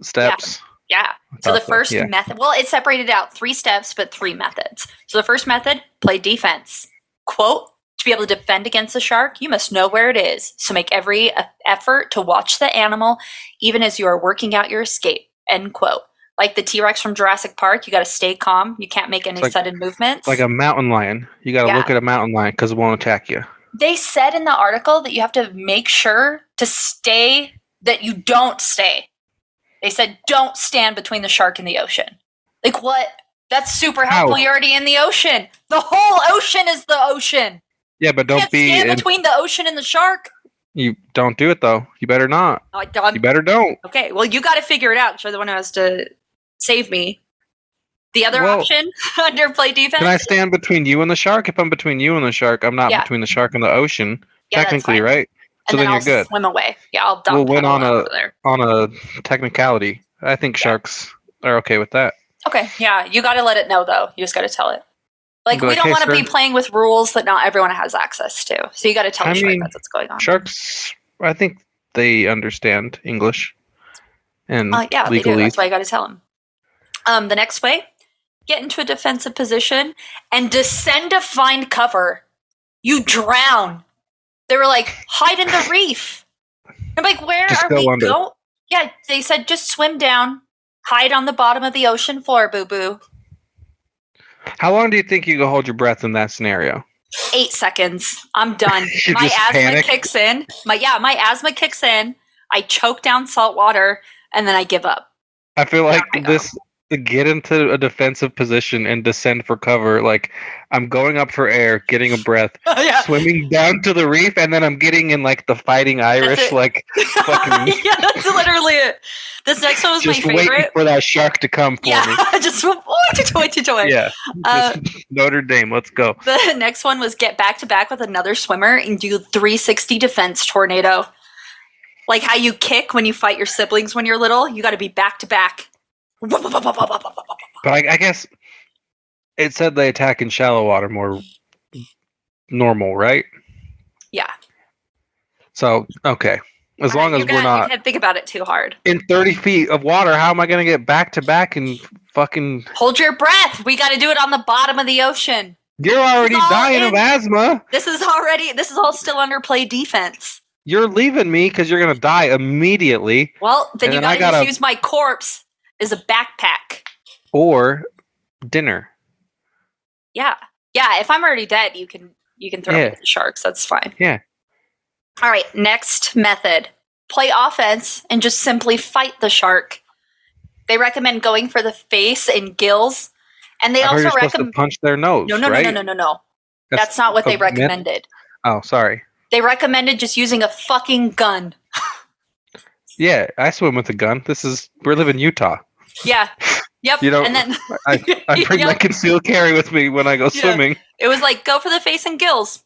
Speaker 3: steps?
Speaker 2: Yeah. So the first method... Well, it separated out 3 steps, but 3 methods. So the first method, play defense. Quote, to be able to defend against the shark, you must know where it is. So make every effort to watch the animal, even as you are working out your escape. End quote. Like the T-Rex from Jurassic Park, you got to stay calm. You can't make any sudden movements.
Speaker 3: Like a mountain lion. You got to look at a mountain lion because it won't attack you.
Speaker 2: They said in the article that you have to make sure to stay, that you don't stay. They said don't stand between the shark and the ocean. Like what? That's super helpful.
Speaker 3: How?
Speaker 2: You're already in the ocean. The whole ocean is the ocean.
Speaker 3: Yeah, but don't be...
Speaker 2: stand between the ocean and the shark.
Speaker 3: You don't do it, though. You better not. You better don't.
Speaker 2: Okay, well, you got to figure it out. You're the one who has to save me. The other option under play defense.
Speaker 3: Can I stand between you and the shark? If I'm between you and the shark, I'm not between the shark and the ocean. Yeah, technically, right? So
Speaker 2: and then
Speaker 3: you're good.
Speaker 2: Swim away. Yeah, I'll dump.
Speaker 3: We'll win on a technicality. I think sharks are okay with that.
Speaker 2: Okay, yeah, you got to let it know though. You just got to tell it. Like we don't want to be playing with rules that not everyone has access to. So you got to tell the shark that's what's going on.
Speaker 3: Sharks, I think they understand English. and
Speaker 2: yeah, they do.
Speaker 3: legalese.
Speaker 2: That's why I got to tell them. The next way, get into a defensive position and descend to find cover. You drown. They were like, hide in the reef. I'm like, where
Speaker 3: Just
Speaker 2: are
Speaker 3: go
Speaker 2: we
Speaker 3: under.
Speaker 2: going? Yeah, they said just swim down, hide on the bottom of the ocean floor, boo-boo.
Speaker 3: How long do you think you can hold your breath in that scenario?
Speaker 2: 8 seconds. I'm done.
Speaker 3: You
Speaker 2: My
Speaker 3: just
Speaker 2: asthma
Speaker 3: panic?
Speaker 2: kicks in. My asthma kicks in. I choke down salt water, and then I give up.
Speaker 3: I feel like
Speaker 2: I go.
Speaker 3: to get into a defensive position and descend for cover, like I'm going up for air, getting a breath,
Speaker 2: Yeah.
Speaker 3: swimming down to the reef, and then I'm getting in like the Fighting Irish, like fucking.
Speaker 2: Yeah, that's literally it. This next one was
Speaker 3: just
Speaker 2: my
Speaker 3: waiting
Speaker 2: favorite.
Speaker 3: for that shark to come for me.
Speaker 2: Just toy.
Speaker 3: Yeah, just Notre Dame. Let's go.
Speaker 2: The next one was get back to back with another swimmer and do 360 defense tornado. Like how you kick when you fight your siblings when you're little, you got to be back to back.
Speaker 3: But I guess it said they attack in shallow water more normal, right?
Speaker 2: Yeah.
Speaker 3: So, okay. As long as we're not...
Speaker 2: You can't think about it too hard.
Speaker 3: In 30 feet of water, how am I going to get back to back and fucking...
Speaker 2: Hold your breath. We got to do it on the bottom of the ocean.
Speaker 3: You're already dying of asthma.
Speaker 2: This is all still underplay defense.
Speaker 3: You're leaving me because you're going to die immediately.
Speaker 2: Well, then you got to just use my corpse as a backpack.
Speaker 3: Or dinner.
Speaker 2: Yeah. Yeah, if I'm already dead, you can throw me at the sharks. That's fine.
Speaker 3: Yeah.
Speaker 2: All right, next method. Play offense and just simply fight the shark. They recommend going for the face and gills. And they also recommend
Speaker 3: to punch their nose.
Speaker 2: No. That's not what they recommended.
Speaker 3: Oh, sorry.
Speaker 2: They recommended just using a fucking gun.
Speaker 3: Yeah, I swim with a gun. We're living in Utah.
Speaker 2: Yeah. Yep.
Speaker 3: You know,
Speaker 2: and then
Speaker 3: I bring my concealed carry with me when I go swimming.
Speaker 2: It was like, go for the face and gills.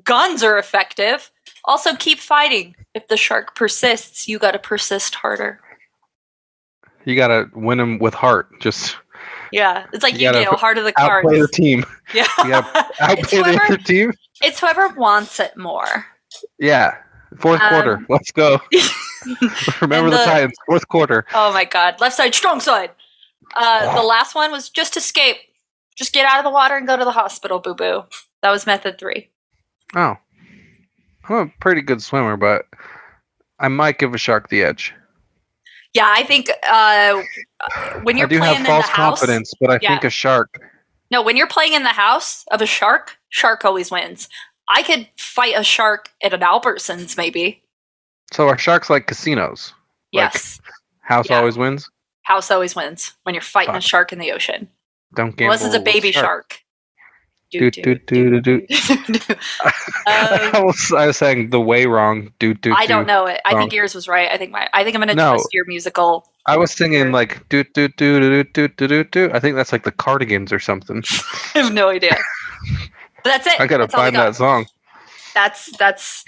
Speaker 2: Guns are effective. Also, keep fighting. If the shark persists, you got to persist harder.
Speaker 3: You got to win them with heart.
Speaker 2: Yeah, it's like Yu-Gi-Oh! Heart of the cards.
Speaker 3: Outplay the team.
Speaker 2: Yeah.
Speaker 3: You got to outplay the other team.
Speaker 2: It's whoever wants it more.
Speaker 3: Yeah. Fourth quarter. Let's go. Remember the Titans. Fourth quarter.
Speaker 2: Oh my God. Left side, strong side. The last one was just escape. Just get out of the water and go to the hospital, boo-boo. That was method 3.
Speaker 3: Oh. I'm a pretty good swimmer, but I might give a shark the edge.
Speaker 2: Yeah, I think when you're playing in the house... I do have false
Speaker 3: confidence, but I think a shark...
Speaker 2: No, when you're playing in the house of a shark always wins. I could fight a shark at an Albertsons, maybe.
Speaker 3: So are sharks like casinos?
Speaker 2: Yes.
Speaker 3: Like house always wins?
Speaker 2: House always wins when you're fighting a shark in the ocean.
Speaker 3: Don't gamble.
Speaker 2: Unless it's a baby shark.
Speaker 3: I was saying the way wrong.
Speaker 2: I don't know it. I think yours was right. I think I'm gonna trust your musical.
Speaker 3: I was singing like do. I think that's like the Cardigans or something.
Speaker 2: I have no idea. But that's it.
Speaker 3: I gotta find that song.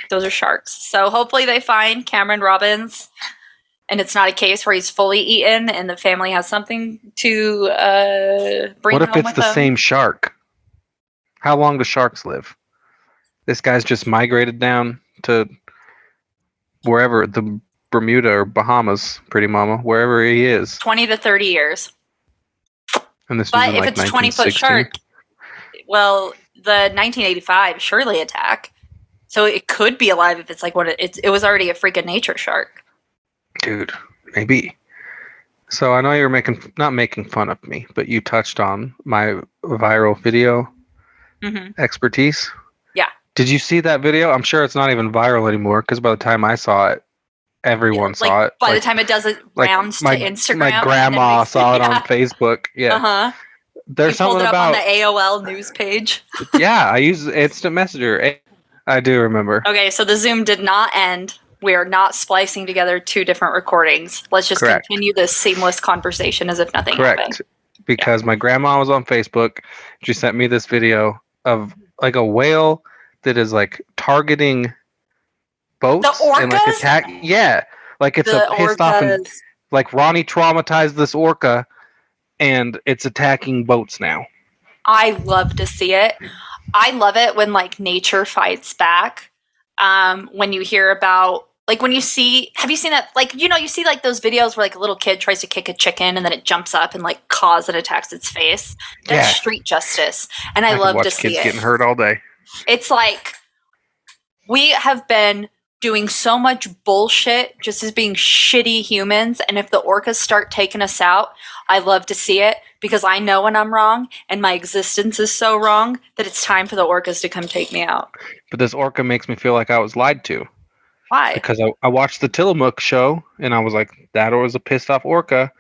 Speaker 2: Those are sharks. So hopefully they find Cameron Robbins, and it's not a case where he's fully eaten and the family has something to bring home with them. What if it's the
Speaker 3: same shark? How long do sharks live? This guy's just migrated down to wherever, the Bermuda or Bahamas, pretty mama, wherever he is.
Speaker 2: 20 to 30 years.
Speaker 3: And this was in,
Speaker 2: if it's a 20-foot shark, well, the 1985 Shirley attack, so it could be alive if it's like it was already a freak of nature shark.
Speaker 3: Dude, maybe. So I know you're not making fun of me, but you touched on my viral video expertise.
Speaker 2: Yeah.
Speaker 3: Did you see that video? I'm sure it's not even viral anymore because by the time I saw it, everyone saw it.
Speaker 2: By the time it does it rounds to Instagram.
Speaker 3: My grandma saw it on Facebook. Yeah.
Speaker 2: Uh-huh.
Speaker 3: There's something about
Speaker 2: on the AOL news page.
Speaker 3: Yeah, I use Instant Messenger. I do remember.
Speaker 2: Okay, so the Zoom did not end. We are not splicing together 2 different recordings. Let's just continue this seamless conversation as if nothing happened.
Speaker 3: Because my grandma was on Facebook. She sent me this video of like a whale that is like targeting boats and like attack. Yeah, like it's a pissed off and like Ronnie traumatized this orca, and it's attacking boats now.
Speaker 2: I love to see it. I love it when like nature fights back. When you hear about Like when have you seen that? Like, you see like those videos where like a little kid tries to kick a chicken and then it jumps up and like caws and attacks its face. That's street justice. And I love to see
Speaker 3: kids
Speaker 2: it.
Speaker 3: Getting hurt all day.
Speaker 2: It's like we have been doing so much bullshit just as being shitty humans. And if the orcas start taking us out, I love to see it because I know when I'm wrong and my existence is so wrong that it's time for the orcas to come take me out.
Speaker 3: But this orca makes me feel like I was lied to.
Speaker 2: Why?
Speaker 3: Because I watched the Tillamook show and I was like, that was a pissed off orca.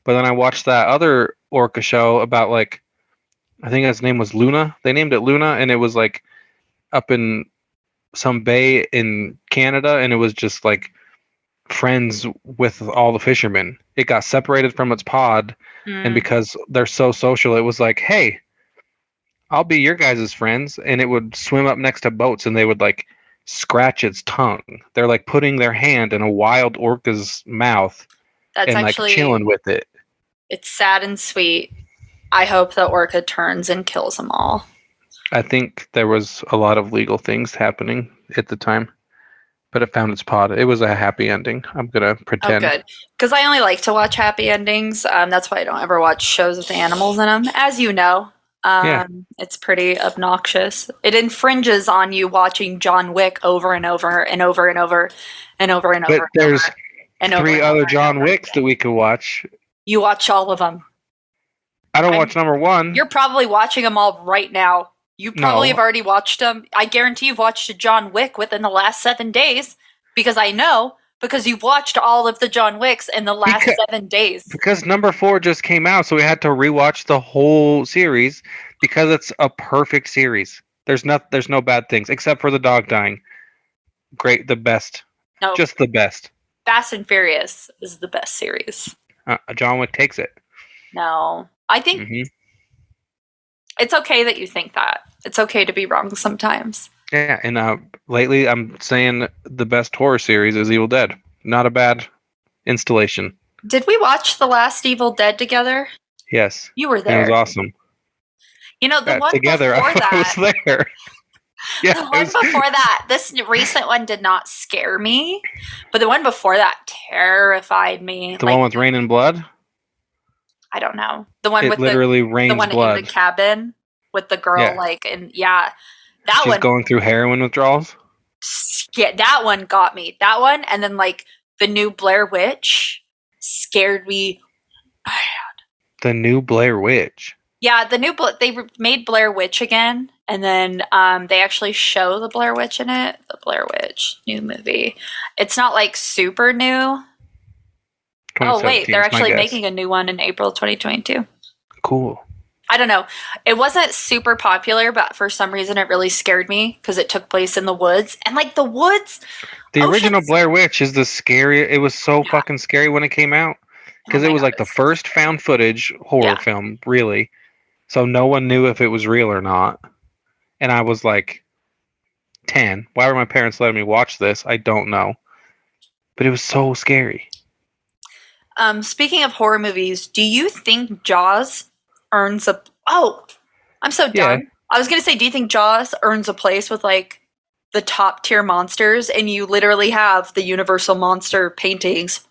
Speaker 3: But then I watched that other orca show about like, I think his name was Luna. They named it Luna, and it was like up in some bay in Canada, and it was just like friends with all the fishermen. It got separated from its pod, and because they're so social, it was like, hey, I'll be your guys' friends, and it would swim up next to boats, and they would like scratch its tongue. They're like putting their hand in a wild orca's mouth and actually, like chilling with it.
Speaker 2: It's sad and sweet. I hope the orca turns and kills them all.
Speaker 3: I think there was a lot of legal things happening at the time, but it found its pod. It was a happy ending. I'm going to pretend.
Speaker 2: Oh, good. Because I only like to watch happy endings. That's why I don't ever watch shows with animals in them. As you know, it's pretty obnoxious. It infringes on you watching John Wick over and over and over and over and over and over.
Speaker 3: But there's three other John Wicks that we could watch.
Speaker 2: You watch all of them.
Speaker 3: I don't watch number one.
Speaker 2: You're probably watching them all right now. You probably have already watched them. I guarantee you've watched a John Wick within the last 7 days because I know because you've watched all of the John Wicks in the last 7 days.
Speaker 3: Because number 4 just came out, so we had to rewatch the whole series because it's a perfect series. There's no bad things except for the dog dying. Great, the best. No, just the best.
Speaker 2: Fast and Furious is the best series.
Speaker 3: John Wick takes it.
Speaker 2: No, I think it's okay that you think that. It's okay to be wrong sometimes.
Speaker 3: Yeah, and lately I'm saying the best horror series is Evil Dead. Not a bad installation.
Speaker 2: Did we watch the last Evil Dead together?
Speaker 3: Yes.
Speaker 2: You were there.
Speaker 3: It was awesome.
Speaker 2: You know, the one
Speaker 3: together,
Speaker 2: before that.
Speaker 3: I was there. Yeah,
Speaker 2: the one before that, this recent one did not scare me, but the one before that terrified me.
Speaker 3: The one with rain and blood?
Speaker 2: I don't know. The one with
Speaker 3: literally rains
Speaker 2: the one
Speaker 3: blood.
Speaker 2: in the cabin with the girl, that
Speaker 3: She's
Speaker 2: one.
Speaker 3: Going through heroin withdrawals?
Speaker 2: Yeah, that one got me. That one, and then like the new Blair Witch scared me.
Speaker 3: The new Blair Witch?
Speaker 2: Yeah, they made Blair Witch again, and then they actually show the Blair Witch in it. The Blair Witch new movie. It's not like super new. Oh wait, they're actually making a new one in April 2022.
Speaker 3: Cool.
Speaker 2: I don't know. It wasn't super popular, but for some reason it really scared me because it took place in the woods. And like the woods.
Speaker 3: The original Blair Witch is the scary. It was so fucking scary when it came out because it was like the first found footage horror film, really. So no one knew if it was real or not. And I was like 10. Why were my parents letting me watch this? I don't know. But it was so scary.
Speaker 2: Speaking of horror movies, do you think Jaws earns a... Oh, I'm so done. Yeah. I was going to say, do you think Jaws earns a place with like the top tier monsters? And you literally have the Universal monster paintings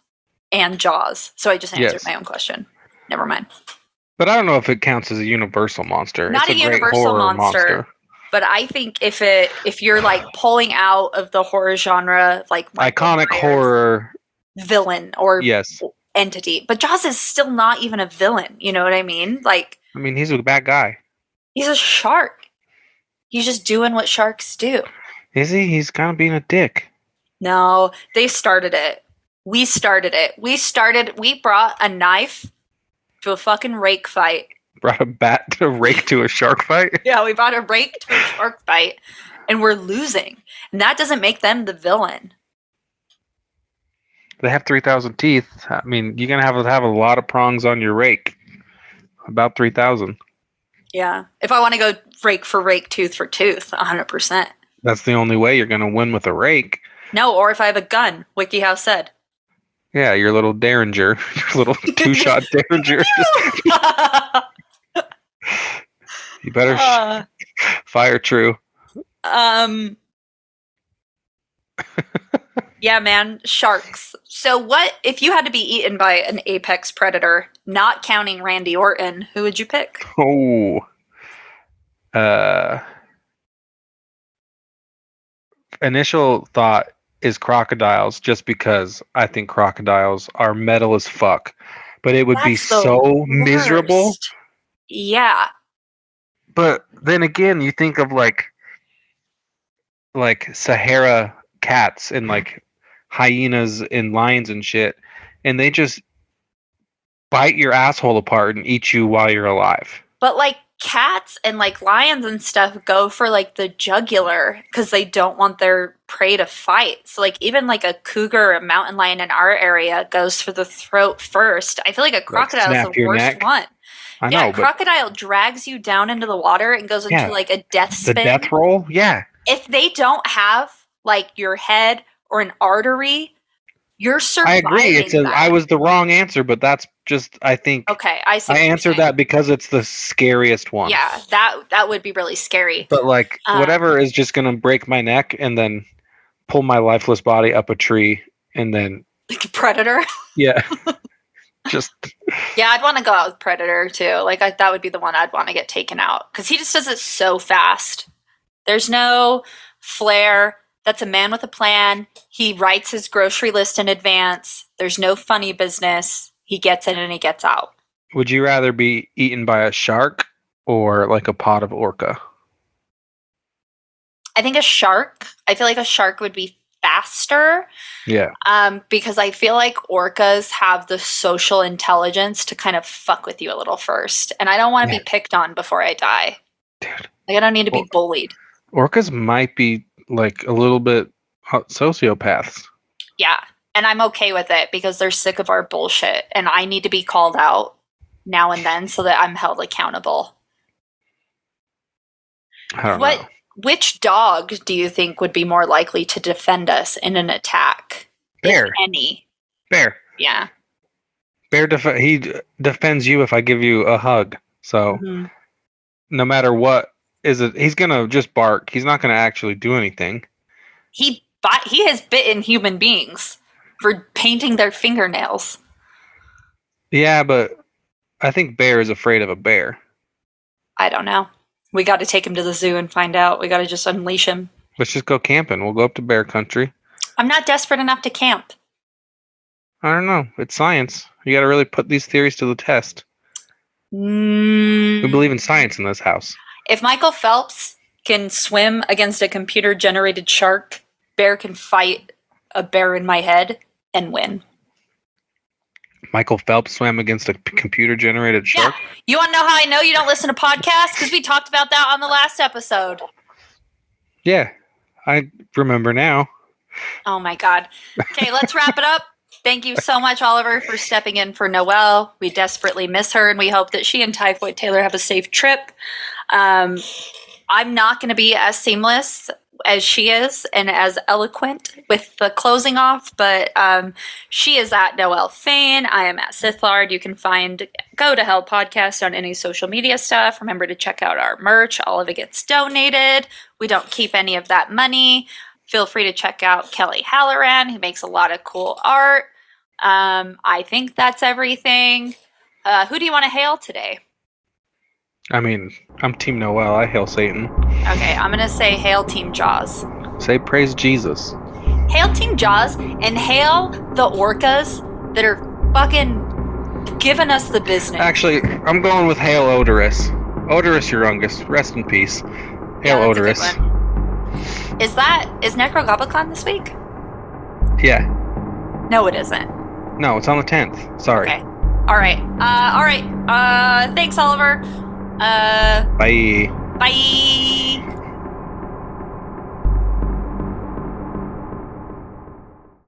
Speaker 2: and Jaws. So I just answered my own question. Never mind.
Speaker 3: But I don't know if it counts as a Universal monster.
Speaker 2: Not
Speaker 3: it's
Speaker 2: a Universal monster. But I think if you're like pulling out of the horror genre, like
Speaker 3: iconic horror
Speaker 2: villain or entity, but Jaws is still not even a villain. You know what I mean? Like,
Speaker 3: I mean, he's a bad guy.
Speaker 2: He's a shark. He's just doing what sharks do.
Speaker 3: Is he? He's kind of being a dick.
Speaker 2: No, they started it. We started it. We brought a knife to a fucking rake fight.
Speaker 3: Brought a bat to a rake to a shark fight?
Speaker 2: Yeah, we brought a rake to a shark fight, and we're losing. And that doesn't make them the villain.
Speaker 3: They have 3,000 teeth. I mean, you're going to have a lot of prongs on your rake. About 3,000.
Speaker 2: Yeah. If I want to go rake for rake, tooth for tooth, 100%.
Speaker 3: That's the only way you're going to win with a rake.
Speaker 2: No, or if I have a gun, WikiHow said.
Speaker 3: Yeah, your little Derringer. Your little two-shot Derringer. You better fire true.
Speaker 2: Yeah, man, sharks. So what if you had to be eaten by an apex predator, not counting Randy Orton, who would you pick?
Speaker 3: Oh. Initial thought is crocodiles, just because I think crocodiles are metal as fuck. But it would be
Speaker 2: That's the
Speaker 3: so miserable.
Speaker 2: worst. Yeah.
Speaker 3: But then again, you think of like Sahara cats and like hyenas and lions and shit, and they just bite your asshole apart and eat you while you're alive.
Speaker 2: But like cats and like lions and stuff go for like the jugular because they don't want their prey to fight. So like even like a cougar or a mountain lion in our area goes for the throat first. I feel like a crocodile is the worst one.
Speaker 3: I
Speaker 2: Yeah,
Speaker 3: know,
Speaker 2: a crocodile drags you down into the water and goes into like a death spin.
Speaker 3: The death roll? Yeah.
Speaker 2: If they don't have like your head or an artery, you're surviving.
Speaker 3: I agree. I was the wrong answer, but that's just, I think.
Speaker 2: Okay, I see.
Speaker 3: I answered that because it's the scariest one.
Speaker 2: Yeah, that would be really scary.
Speaker 3: But like whatever is just gonna break my neck and then pull my lifeless body up a tree and then
Speaker 2: like a predator.
Speaker 3: Yeah. Just
Speaker 2: yeah, I'd want to go out with Predator too. Like that would be the one I'd want to get taken out because he just does it so fast. There's no flair. That's a man with a plan. He writes his grocery list in advance. There's no funny business. He gets in and he gets out.
Speaker 3: Would you rather be eaten by a shark or like a pod of orca?
Speaker 2: I think a shark. I feel like a shark would be faster.
Speaker 3: Yeah.
Speaker 2: Because I feel like orcas have the social intelligence to kind of fuck with you a little first. And I don't want to be picked on before I die.
Speaker 3: Dude.
Speaker 2: Like I don't need to be bullied.
Speaker 3: Orcas might be like a little bit sociopaths.
Speaker 2: Yeah. And I'm okay with it because they're sick of our bullshit. And I need to be called out now and then so that I'm held accountable.
Speaker 3: I don't know.
Speaker 2: Which dog do you think would be more likely to defend us in an attack?
Speaker 3: Bear.
Speaker 2: If any.
Speaker 3: Bear.
Speaker 2: Yeah.
Speaker 3: Bear he defends you if I give you a hug. So no matter what he's gonna just bark. He's not gonna actually do anything.
Speaker 2: He has bitten human beings for painting their fingernails.
Speaker 3: Yeah, but I think Bear is afraid of a bear.
Speaker 2: I don't know. We got to take him to the zoo and find out. We got to just unleash him.
Speaker 3: Let's just go camping. We'll go up to bear country.
Speaker 2: I'm not desperate enough to camp.
Speaker 3: I don't know. It's science. You got to really put these theories to the test. We believe in science in this house.
Speaker 2: If Michael Phelps can swim against a computer-generated shark, Bear can fight a bear in my head and win.
Speaker 3: Michael Phelps swam against a computer-generated shark?
Speaker 2: Yeah. You want to know how I know you don't listen to podcasts? Because we talked about that on the last episode.
Speaker 3: Yeah, I remember now.
Speaker 2: Oh, my God. Okay, let's wrap it up. Thank you so much, Oliver, for stepping in for Noelle. We desperately miss her, and we hope that she and Typhoid Taylor have a safe trip. I'm not going to be as seamless as she is and as eloquent with the closing off, but she is at Noelle Fain. I am at Sithlard. You can find Go to Hell podcast on any social media stuff. Remember to check out our merch. All of it gets donated. We don't keep any of that money. Feel free to check out Kelly Halloran, who makes a lot of cool art. I think that's everything. Who do you want to hail today?
Speaker 3: I mean, I'm Team Noelle. I hail Satan.
Speaker 2: Okay, I'm going to say hail Team Jaws.
Speaker 3: Say praise Jesus.
Speaker 2: Hail Team Jaws and hail the orcas that are fucking giving us the business.
Speaker 3: Actually, I'm going with hail Odorous. Odorous Urungus. Rest in peace. Hail Odorous.
Speaker 2: Is Necrogoblicon this week?
Speaker 3: Yeah.
Speaker 2: No, it isn't.
Speaker 3: No, it's on the 10th. Sorry.
Speaker 2: Okay. All right. Thanks, Oliver.
Speaker 3: Bye.
Speaker 2: Bye.